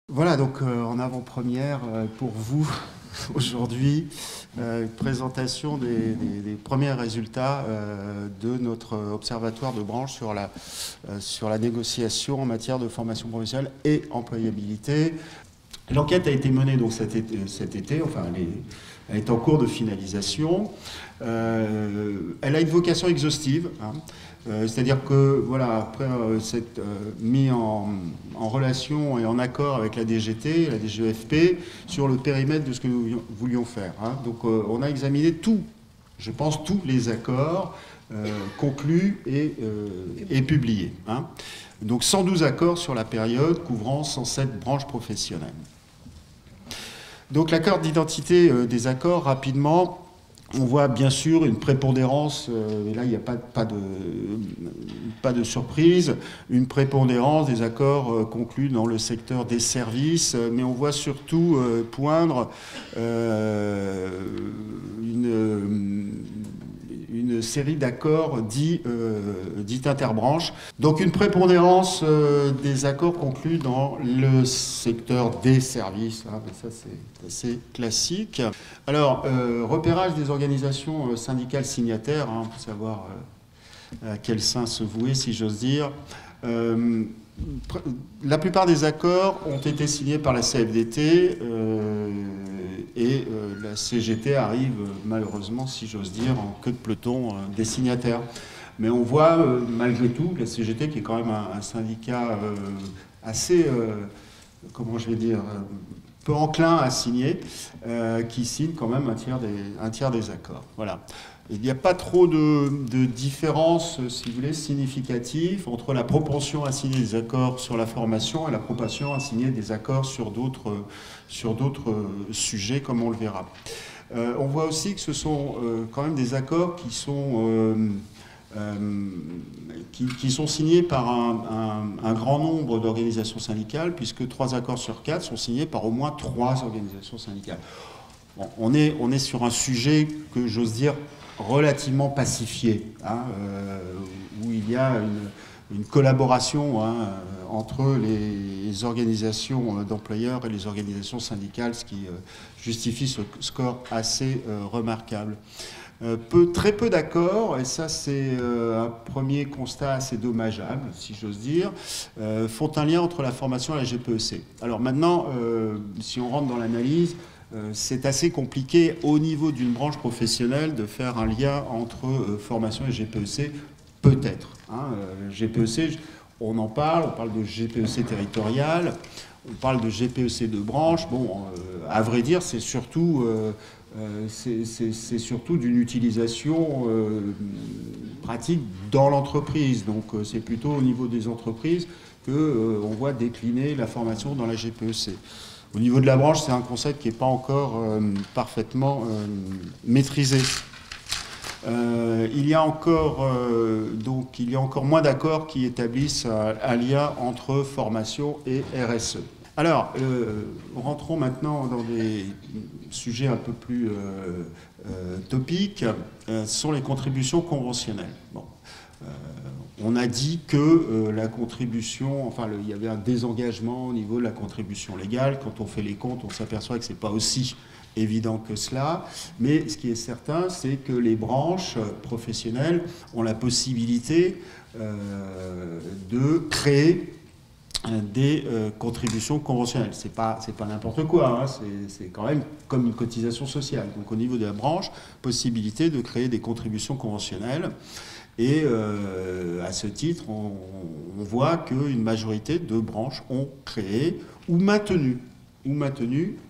Voilà, donc en avant-première pour vous aujourd'hui, une présentation des premiers résultats de notre observatoire de branche sur la négociation en matière de formation professionnelle et employabilité. L'enquête a été menée donc cet été, enfin elle est en cours de finalisation. Elle a une vocation exhaustive, hein. C'est-à-dire que, voilà, après s'être mis en relation et en accord avec la DGT, la DGEFP, sur le périmètre de ce que nous voulions faire, hein. Donc on a examiné je pense, tous les accords conclus et publiés, hein. Donc 112 accords sur la période couvrant 107 branches professionnelles. Donc l'accord d'identité des accords, rapidement, on voit bien sûr une prépondérance, et là il n'y a pas de surprise, une prépondérance des accords conclus dans le secteur des services, mais on voit surtout poindre une série d'accords dits interbranches. Donc une prépondérance des accords conclus dans le secteur des services, hein, ça c'est assez classique. Alors, repérage des organisations syndicales signataires, hein, pour savoir à quel sein se vouer, si j'ose dire. La plupart des accords ont été signés par la CFDT et la CGT arrive malheureusement, si j'ose dire, en queue de peloton des signataires. Mais on voit malgré tout la CGT, qui est quand même un syndicat assez, comment je vais dire, peu enclin à signer, qui signe quand même un tiers des accords. Voilà. Il n'y a pas trop de différence, si vous voulez, significative entre la propension à signer des accords sur la formation et la propension à signer des accords sur d'autres sujets, comme on le verra. On voit aussi que ce sont quand même des accords qui sont signés par un grand nombre d'organisations syndicales, puisque 3 accords sur 4 sont signés par au moins 3 organisations syndicales. Bon, on est sur un sujet que j'ose dire relativement pacifié, hein, où il y a une collaboration, hein, entre les organisations d'employeurs et les organisations syndicales, ce qui justifie ce score assez remarquable. Très peu d'accords, et ça c'est un premier constat assez dommageable, si j'ose dire, font un lien entre la formation et la GPEC. Alors maintenant, si on rentre dans l'analyse, c'est assez compliqué au niveau d'une branche professionnelle de faire un lien entre formation et GPEC, peut-être, hein. GPEC, on parle de GPEC territorial, on parle de GPEC de branche. Bon, à vrai dire, c'est surtout d'une utilisation pratique dans l'entreprise. Donc c'est plutôt au niveau des entreprises qu'on voit décliner la formation dans la GPEC. Au niveau de la branche, c'est un concept qui n'est pas encore parfaitement maîtrisé. Il y a encore moins d'accords qui établissent un lien entre formation et RSE. Alors, rentrons maintenant dans des sujets un peu plus topiques. Ce sont les contributions conventionnelles. Bon. On a dit que la contribution, enfin, il y avait un désengagement au niveau de la contribution légale. Quand on fait les comptes, on s'aperçoit que ce n'est pas aussi évident que cela. Mais ce qui est certain, c'est que les branches professionnelles ont la possibilité de créer des contributions conventionnelles. C'est pas n'importe quoi, hein, c'est quand même comme une cotisation sociale. Donc au niveau de la branche, possibilité de créer des contributions conventionnelles. Et à ce titre, on voit qu'une majorité de branches ont créé ou maintenu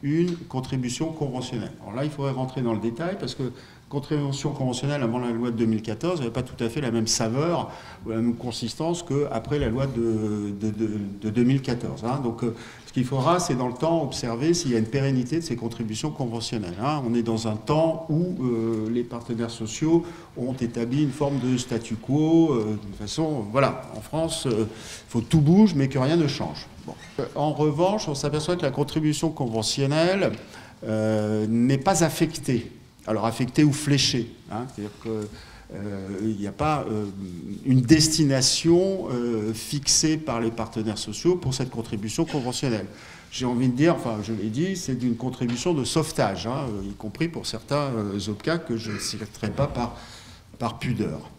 une contribution conventionnelle. Alors là, il faudrait rentrer dans le détail, parce que contribution conventionnelle avant la loi de 2014 n'avait pas tout à fait la même saveur ou la même consistance qu'après la loi de 2014. Hein. Donc ce qu'il faudra, c'est dans le temps observer s'il y a une pérennité de ces contributions conventionnelles. Hein. On est dans un temps où les partenaires sociaux ont établi une forme de statu quo. De toute façon, voilà, en France, il faut que tout bouge, mais que rien ne change. Bon. En revanche, on s'aperçoit que la contribution conventionnelle n'est pas affectée. Alors affectée ou fléchée, hein, c'est-à-dire que Il n'y a pas une destination fixée par les partenaires sociaux pour cette contribution conventionnelle. J'ai envie de dire, enfin je l'ai dit, c'est une contribution de sauvetage, hein, y compris pour certains OPCA que je ne citerai pas par pudeur.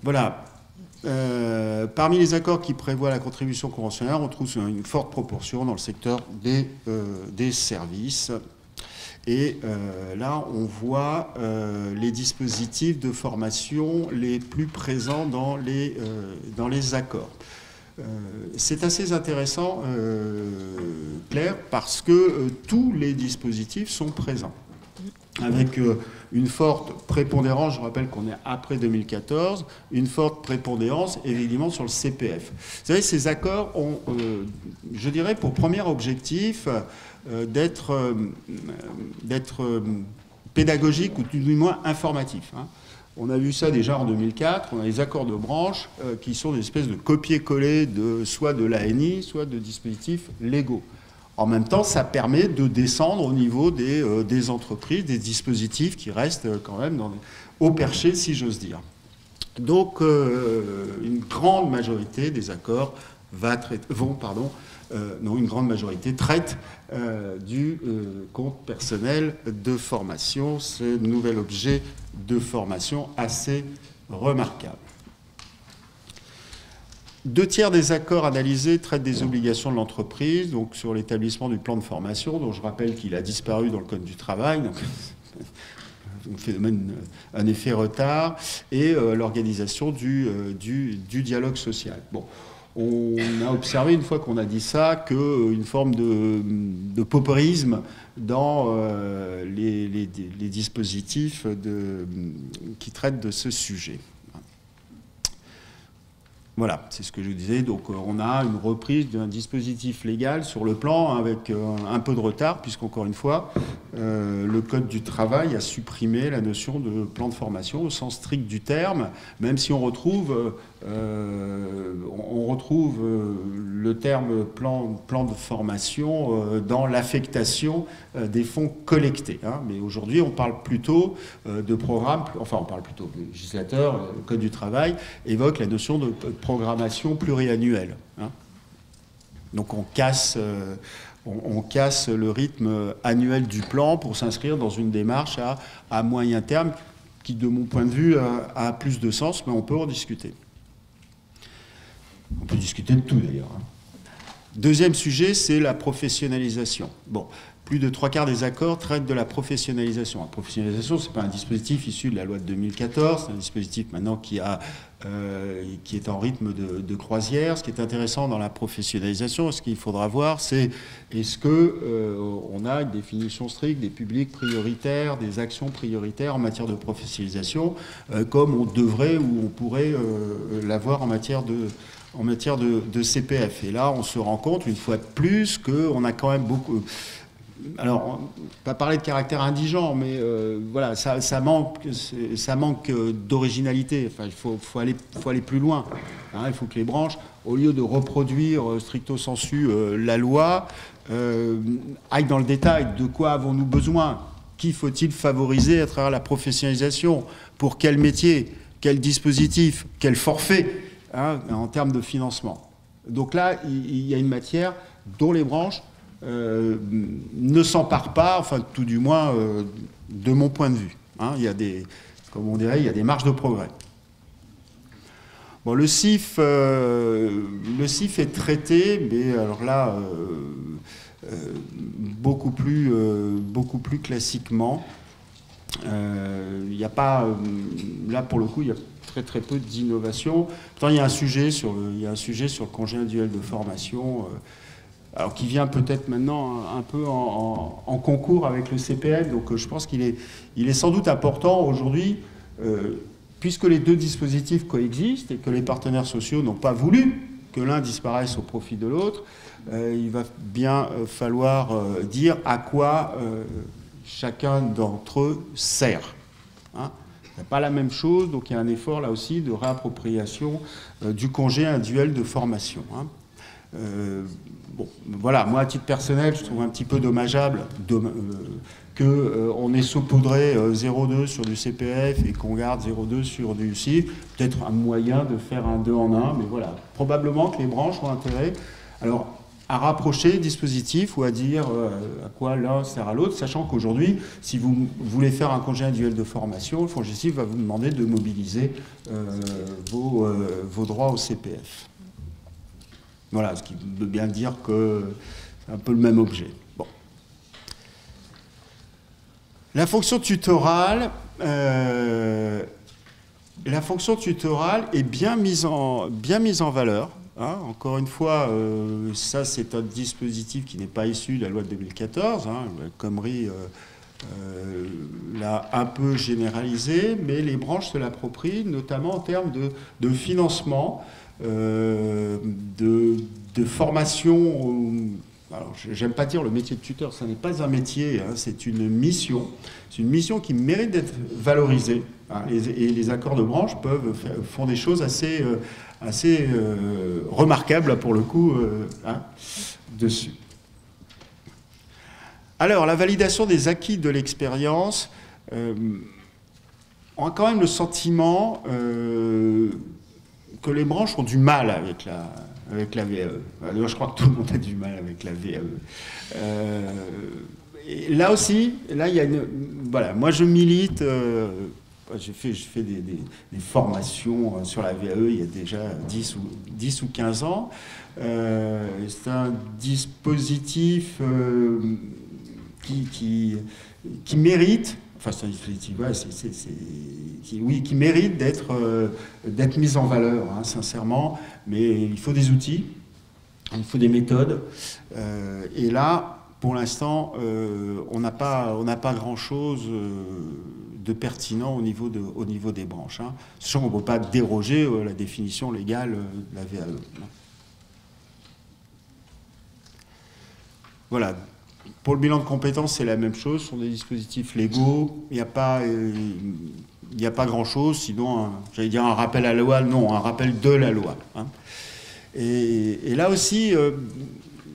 Voilà. Parmi les accords qui prévoient la contribution conventionnelle, on trouve une forte proportion dans le secteur des services. Et là, on voit les dispositifs de formation les plus présents dans les accords. C'est assez intéressant, Claire, parce que tous les dispositifs sont présents. Avec une forte prépondérance, je rappelle qu'on est après 2014, une forte prépondérance évidemment sur le CPF. Vous savez, ces accords ont, je dirais, pour premier objectif d'être pédagogique ou du moins informatif. Hein. On a vu ça déjà en 2004, on a les accords de branche qui sont des espèces de copier-coller soit de l'ANI, soit de dispositifs légaux. En même temps, ça permet de descendre au niveau des entreprises, des dispositifs qui restent quand même au perché, si j'ose dire. Donc, une grande majorité des accords une grande majorité traite du compte personnel de formation, ce nouvel objet de formation assez remarquable. 2/3 des accords analysés traitent des obligations de l'entreprise, donc sur l'établissement du plan de formation, dont je rappelle qu'il a disparu dans le Code du travail, donc un phénomène, un effet retard, et l'organisation du dialogue social. Bon, on a observé, une fois qu'on a dit ça, qu'une forme de pauperisme dans les dispositifs qui traitent de ce sujet. Voilà, c'est ce que je disais. Donc, on a une reprise d'un dispositif légal sur le plan avec un peu de retard, puisqu'encore une fois, le Code du travail a supprimé la notion de plan de formation au sens strict du terme, même si on retrouve le terme plan de formation dans l'affectation des fonds collectés. Hein. Mais aujourd'hui, on parle plutôt de programme, enfin, on parle plutôt, le législateur, le Code du travail évoque la notion de programmation pluriannuelle. Hein. Donc on casse le rythme annuel du plan pour s'inscrire dans une démarche à moyen terme qui, de mon point de vue, a plus de sens, mais on peut en discuter. On peut discuter de tout, d'ailleurs. Hein. Deuxième sujet, c'est la professionnalisation. Bon, plus de 3/4 des accords traitent de la professionnalisation. La professionnalisation, ce n'est pas un dispositif issu de la loi de 2014, c'est un dispositif maintenant qui est en rythme de croisière. Ce qui est intéressant dans la professionnalisation, ce qu'il faudra voir, c'est est-ce qu'on a une définition stricte des publics prioritaires, des actions prioritaires en matière de professionnalisation, comme on devrait ou on pourrait l'avoir en matière de CPF. Et là, on se rend compte, une fois de plus, qu'on a quand même beaucoup... Alors, pas parler de caractère indigent, mais voilà, ça manque d'originalité. Enfin, il faut aller plus loin. Hein, il faut que les branches, au lieu de reproduire stricto sensu la loi, aillent dans le détail. De quoi avons-nous besoin? Qui faut-il favoriser à travers la professionnalisation? Pour quel métier? Quel dispositif? Quel forfait, hein, en termes de financement? Donc là, il y a une matière dont les branches ne s'empare pas, enfin tout du moins de mon point de vue. Hein, il y a comme on dirait, il y a des marges de progrès. Bon, le CIF est traité, mais alors là, beaucoup plus classiquement. Il n'y a pas, là pour le coup, il y a très peu d'innovation. Pourtant, il y a un sujet sur le congé individuel de formation. Alors qui vient peut-être maintenant un peu en concours avec le CPF, donc je pense qu'il est sans doute important aujourd'hui, puisque les deux dispositifs coexistent et que les partenaires sociaux n'ont pas voulu que l'un disparaisse au profit de l'autre, il va bien falloir dire à quoi chacun d'entre eux sert. Hein. Ce n'est pas la même chose, donc il y a un effort là aussi de réappropriation du congé individuel de formation. Hein. Bon, voilà, moi, à titre personnel, je trouve un petit peu dommageable qu'on ait saupoudré 0,2 sur du CPF et qu'on garde 0,2 sur du CIF. Peut-être un moyen de faire un 2 en 1, mais voilà. Probablement que les branches ont intérêt alors, à rapprocher les dispositifs ou à dire à quoi l'un sert à l'autre, sachant qu'aujourd'hui, si vous voulez faire un congé individuel de formation, le FONGECIF va vous demander de mobiliser vos droits au CPF. Voilà, ce qui veut bien dire que c'est un peu le même objet. Bon. La fonction tutorale est bien mise en valeur. Hein. Encore une fois, ça c'est un dispositif qui n'est pas issu de la loi de 2014. Hein. Le Khomri l'a un peu généralisé, mais les branches se l'approprient, notamment en termes de financement. De formation, alors j'aime pas dire le métier de tuteur, ça n'est pas un métier, hein, c'est une mission qui mérite d'être valorisée, hein, et les accords de branche font des choses assez remarquables là, pour le coup hein, dessus. Alors la validation des acquis de l'expérience, on a quand même le sentiment que les branches ont du mal avec la VAE. D'ailleurs, je crois que tout le monde a du mal avec la VAE. Et là aussi, là, il y a une... Voilà, moi, je milite... j'ai fait des formations sur la VAE il y a déjà 10 ou 15 ans. C'est un dispositif qui mérite... Enfin, c'est un dispositif ouais, qui mérite d'être mis en valeur, hein, sincèrement, mais il faut des outils, il faut des méthodes, et là, pour l'instant, on n'a pas grand-chose de pertinent au niveau des branches, hein, sachant qu'on ne peut pas déroger à la définition légale de la VAE. Voilà. Pour le bilan de compétences, c'est la même chose, ce sont des dispositifs légaux, il n'y a pas grand-chose, sinon, j'allais dire un rappel à la loi, non, un rappel de la loi. Hein. Et là aussi, je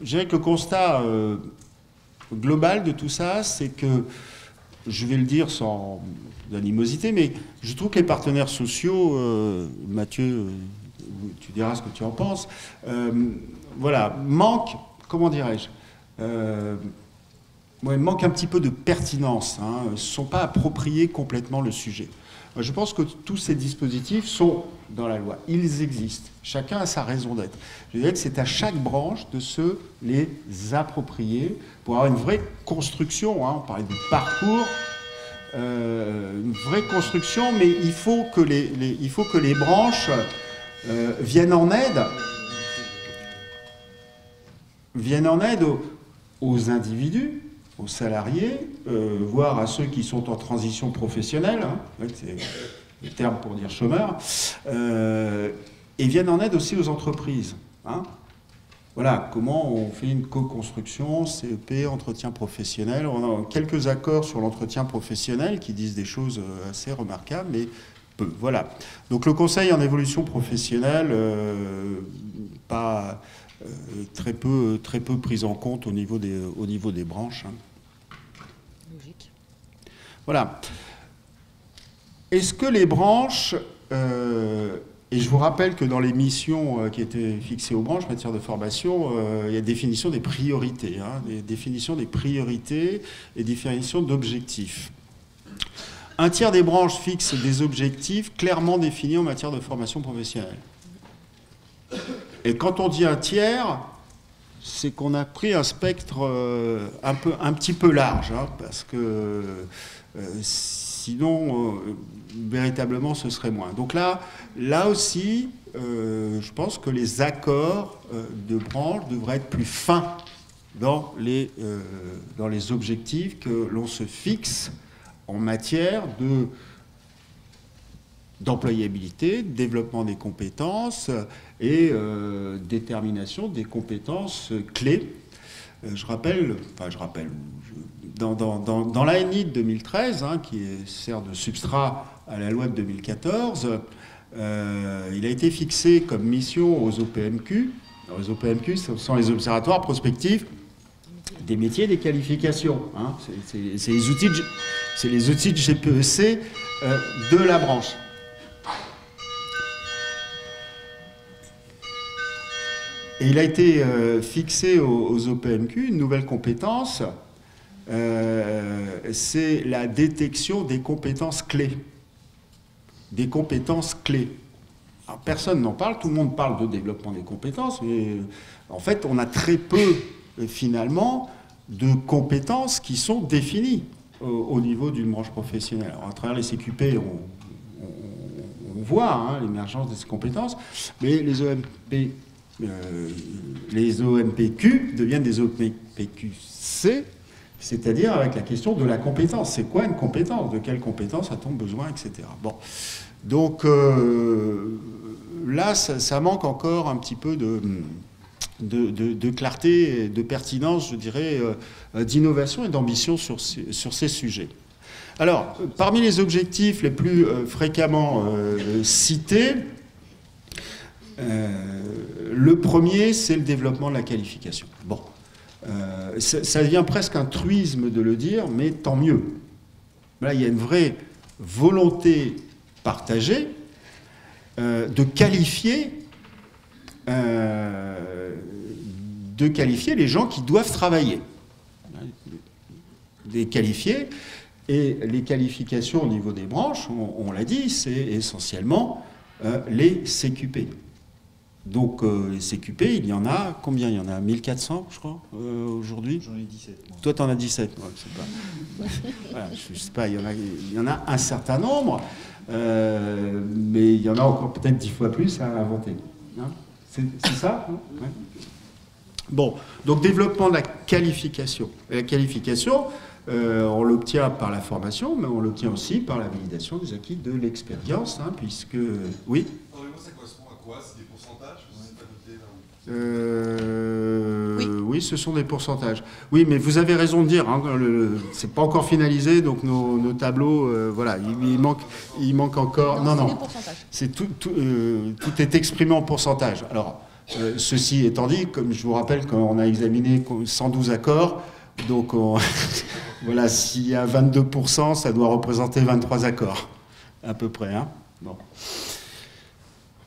dirais que le constat global de tout ça, c'est que, je vais le dire sans animosité, mais je trouve que les partenaires sociaux, Mathieu, tu diras ce que tu en penses, voilà, manquent, comment dirais-je, il manque un petit peu de pertinence, hein, ne sont pas appropriés complètement le sujet. Moi, je pense que tous ces dispositifs sont dans la loi, ils existent, chacun a sa raison d'être. Je dirais que c'est à chaque branche de se les approprier pour avoir une vraie construction, hein, on parlait de parcours, une vraie construction, mais il faut que les branches viennent en aide aux individus, aux salariés, voire à ceux qui sont en transition professionnelle, hein, c'est le terme pour dire chômeur, et viennent en aide aussi aux entreprises. Hein. Voilà, comment on fait une co-construction, CEP, entretien professionnel. On a quelques accords sur l'entretien professionnel qui disent des choses assez remarquables, mais peu. Voilà. Donc le conseil en évolution professionnelle, pas... très peu pris en compte au niveau des branches. Hein. Logique. Voilà. Est-ce que les branches, et je vous rappelle que dans les missions qui étaient fixées aux branches en matière de formation, il y a définition des priorités, hein, définition des priorités et définition d'objectifs. Un tiers des branches fixent des objectifs clairement définis en matière de formation professionnelle. Et quand on dit un tiers, c'est qu'on a pris un spectre un petit peu large, hein, parce que sinon, véritablement, ce serait moins. Donc là aussi, je pense que les accords de branche devraient être plus fins dans les objectifs que l'on se fixe en matière d'employabilité, développement des compétences et détermination des compétences clés. Dans l'ANI de 2013, hein, qui sert de substrat à la loi de 2014, il a été fixé comme mission aux OPMQ, Alors, les OPMQ, ce sont les observatoires prospectifs des métiers et des qualifications. Hein. C'est les outils de GPEC de la branche. Et il a été fixé aux OPMQ une nouvelle compétence, c'est la détection des compétences clés. Des compétences clés. Alors, personne n'en parle, tout le monde parle de développement des compétences, mais en fait, on a très peu, finalement, de compétences qui sont définies au niveau d'une branche professionnelle. Alors, à travers les CQP, on voit hein, l'émergence de ces compétences, mais les OMPQ deviennent des OMPQC, c'est-à-dire avec la question de la compétence. C'est quoi une compétence? De quelle compétence a-t-on besoin, etc. Bon. Donc là, ça manque encore un petit peu de clarté, de pertinence, je dirais, d'innovation et d'ambition sur ces sujets. Alors, parmi les objectifs les plus fréquemment cités, le premier, c'est le développement de la qualification. Bon, ça devient presque un truisme de le dire, mais tant mieux. Là, il y a une vraie volonté partagée de qualifier les gens qui doivent travailler. Les qualifier, et les qualifications au niveau des branches, on l'a dit, c'est essentiellement les CQP. Donc, les CQP, il y en a, combien? Il y en a 1400, je crois, aujourd'hui. J'en ai 17. Moi. Toi, tu en as 17. Ouais, voilà, je sais pas, il y en a un certain nombre, mais il y en a encore peut-être 10 fois plus à inventer. Hein, c'est ça hein? Ouais. Bon, donc développement de la qualification. Et la qualification, on l'obtient par la formation, mais on l'obtient aussi par la validation des acquis de l'expérience, hein, puisque... Oui. Ça correspond à quoi? C'est des pourcentages? Oui, ce sont des pourcentages. Oui, mais vous avez raison de dire, hein, c'est pas encore finalisé, donc nos tableaux, voilà, il manque encore... Non. C'est tout est exprimé en pourcentage. Alors, ceci étant dit, comme je vous rappelle qu'on a examiné 112 accords, donc voilà, s'il y a 22%, ça doit représenter 23 accords, à peu près. Hein. Bon.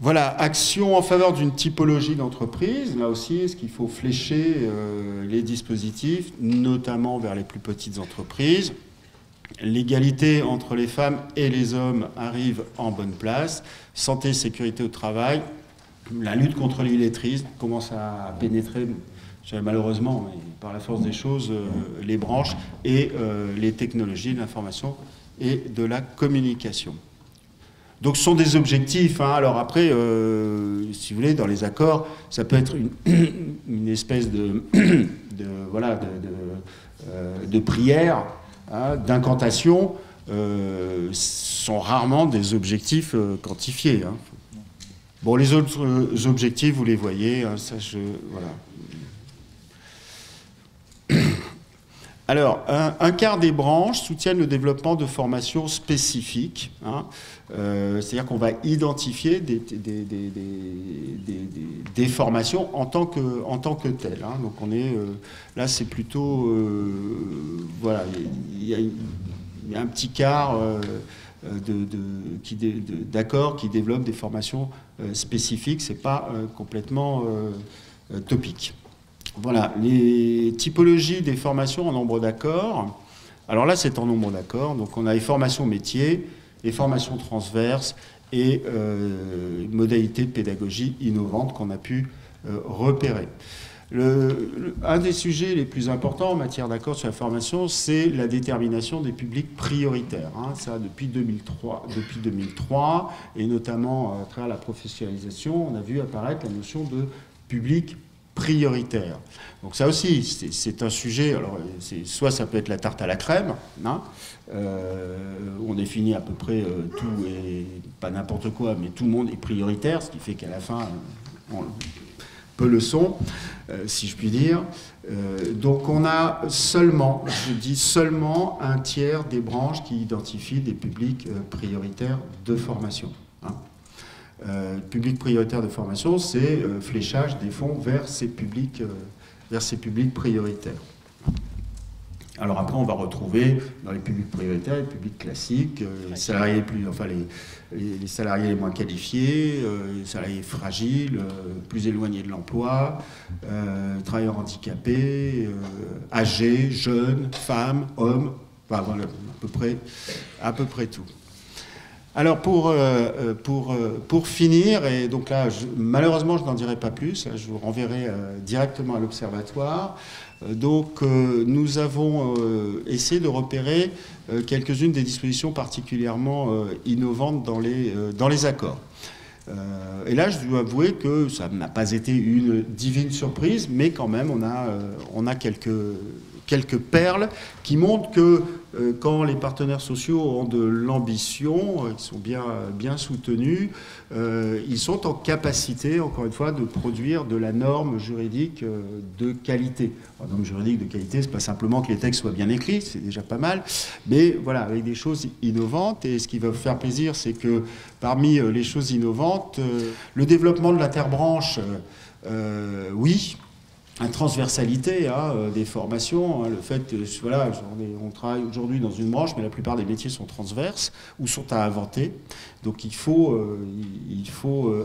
Voilà, action en faveur d'une typologie d'entreprise. Là aussi, est-ce qu'il faut flécher les dispositifs, notamment vers les plus petites entreprises? L'égalité entre les femmes et les hommes arrive en bonne place. Santé, sécurité au travail. La lutte contre l'illettrisme commence à pénétrer, malheureusement, mais par la force des choses, les branches et les technologies de l'information et de la communication. Donc ce sont des objectifs. Hein. Alors après, si vous voulez, dans les accords, ça peut être une espèce de prière, hein, d'incantation. Sont rarement des objectifs quantifiés. Hein. Bon, les autres objectifs, vous les voyez. Hein, ça, voilà. Alors, un quart des branches soutiennent le développement de formations spécifiques. Hein. C'est-à-dire qu'on va identifier des formations en tant que telles. Hein. Donc, là, c'est plutôt... voilà, il y a un petit quart d'accords qui développent des formations spécifiques. Ce n'est pas complètement topique. Voilà, les typologies des formations en nombre d'accords. Alors là, c'est en nombre d'accords. Donc on a les formations métiers, les formations transverses et modalités de pédagogie innovantes qu'on a pu repérer. Un des sujets les plus importants en matière d'accord sur la formation, c'est la détermination des publics prioritaires. Hein, ça, depuis 2003, et notamment à travers la professionnalisation, on a vu apparaître la notion de public prioritaire. Donc ça aussi, c'est un sujet, alors soit ça peut être la tarte à la crème, hein, on définit à peu près tout et pas n'importe quoi, mais tout le monde est prioritaire, ce qui fait qu'à la fin, peu le sont, si je puis dire. Donc on a seulement, je dis seulement, un tiers des branches qui identifient des publics prioritaires de formation. Hein. Public prioritaire de formation, c'est fléchage des fonds vers ces publics prioritaires. Alors après, on va retrouver dans les publics prioritaires les publics classiques, les salariés les salariés les moins qualifiés, les salariés fragiles, plus éloignés de l'emploi, travailleurs handicapés, âgés, jeunes, femmes, hommes, enfin, voilà, à peu près tout. Alors pour finir, et donc là, malheureusement, je n'en dirai pas plus, je vous renverrai directement à l'Observatoire. Donc nous avons essayé de repérer quelques-unes des dispositions particulièrement innovantes dans les accords. Et là, je dois avouer que ça n'a pas été une divine surprise, mais quand même, on a quelques perles qui montrent que quand les partenaires sociaux ont de l'ambition, ils sont bien soutenus, ils sont en capacité, encore une fois, de produire de la norme juridique de qualité. La norme juridique de qualité, c'est pas simplement que les textes soient bien écrits, c'est déjà pas mal, mais voilà, avec des choses innovantes. Et ce qui va vous faire plaisir, c'est que parmi les choses innovantes, le développement de l'interbranche, oui, une transversalité des formations, le fait que voilà, on travaille aujourd'hui dans une branche, mais la plupart des métiers sont transverses ou sont à inventer. Donc il faut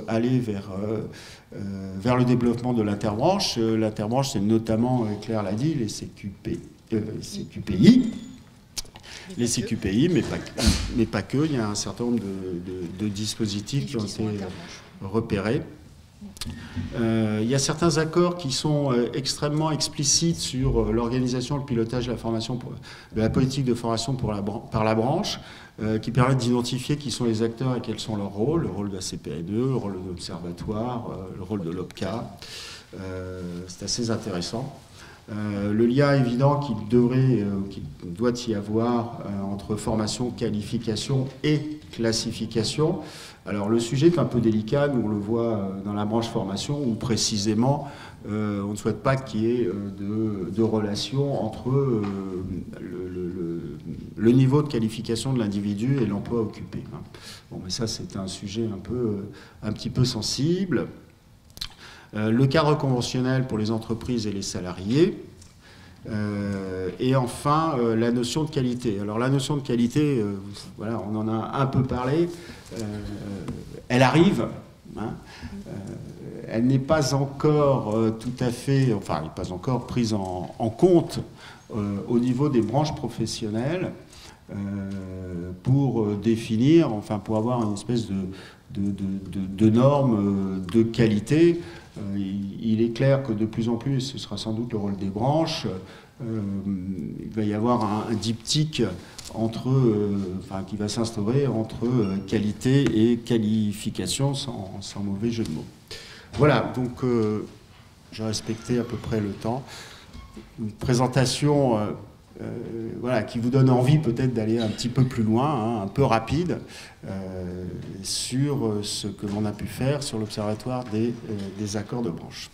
aller vers le développement de l'interbranche. L'interbranche, c'est notamment, Claire l'a dit, les CQPI. Les CQPI, mais pas que. Il y a un certain nombre de dispositifs qui ont été repérés. Il y a certains accords qui sont extrêmement explicites sur l'organisation, le pilotage de la formation, de la politique de formation par la branche, qui permettent d'identifier qui sont les acteurs et quels sont leurs rôles, le rôle de la CPNE, le rôle de l'Observatoire, le rôle de l'OPCA. C'est assez intéressant. Le lien évident qu'il doit y avoir entre formation, qualification et classification. Alors le sujet est un peu délicat, nous on le voit dans la branche formation où précisément on ne souhaite pas qu'il y ait de relation entre le niveau de qualification de l'individu et l'emploi occupé. Bon, mais ça c'est un sujet un petit peu sensible. Le cadre conventionnel pour les entreprises et les salariés. Et enfin, la notion de qualité. Alors la notion de qualité, voilà, on en a un peu parlé, elle arrive, hein, elle n'est pas encore tout à fait, enfin, elle n'est pas encore prise en compte au niveau des branches professionnelles pour définir, enfin, pour avoir une espèce de normes de qualité. Il est clair que de plus en plus, ce sera sans doute le rôle des branches, il va y avoir un diptyque qui va s'instaurer entre qualité et qualification, sans mauvais jeu de mots. Voilà, donc j'ai respecté à peu près le temps. Une présentation voilà, qui vous donne envie peut-être d'aller un petit peu plus loin, hein, un peu rapide, sur ce que l'on a pu faire sur l'Observatoire des accords de branche.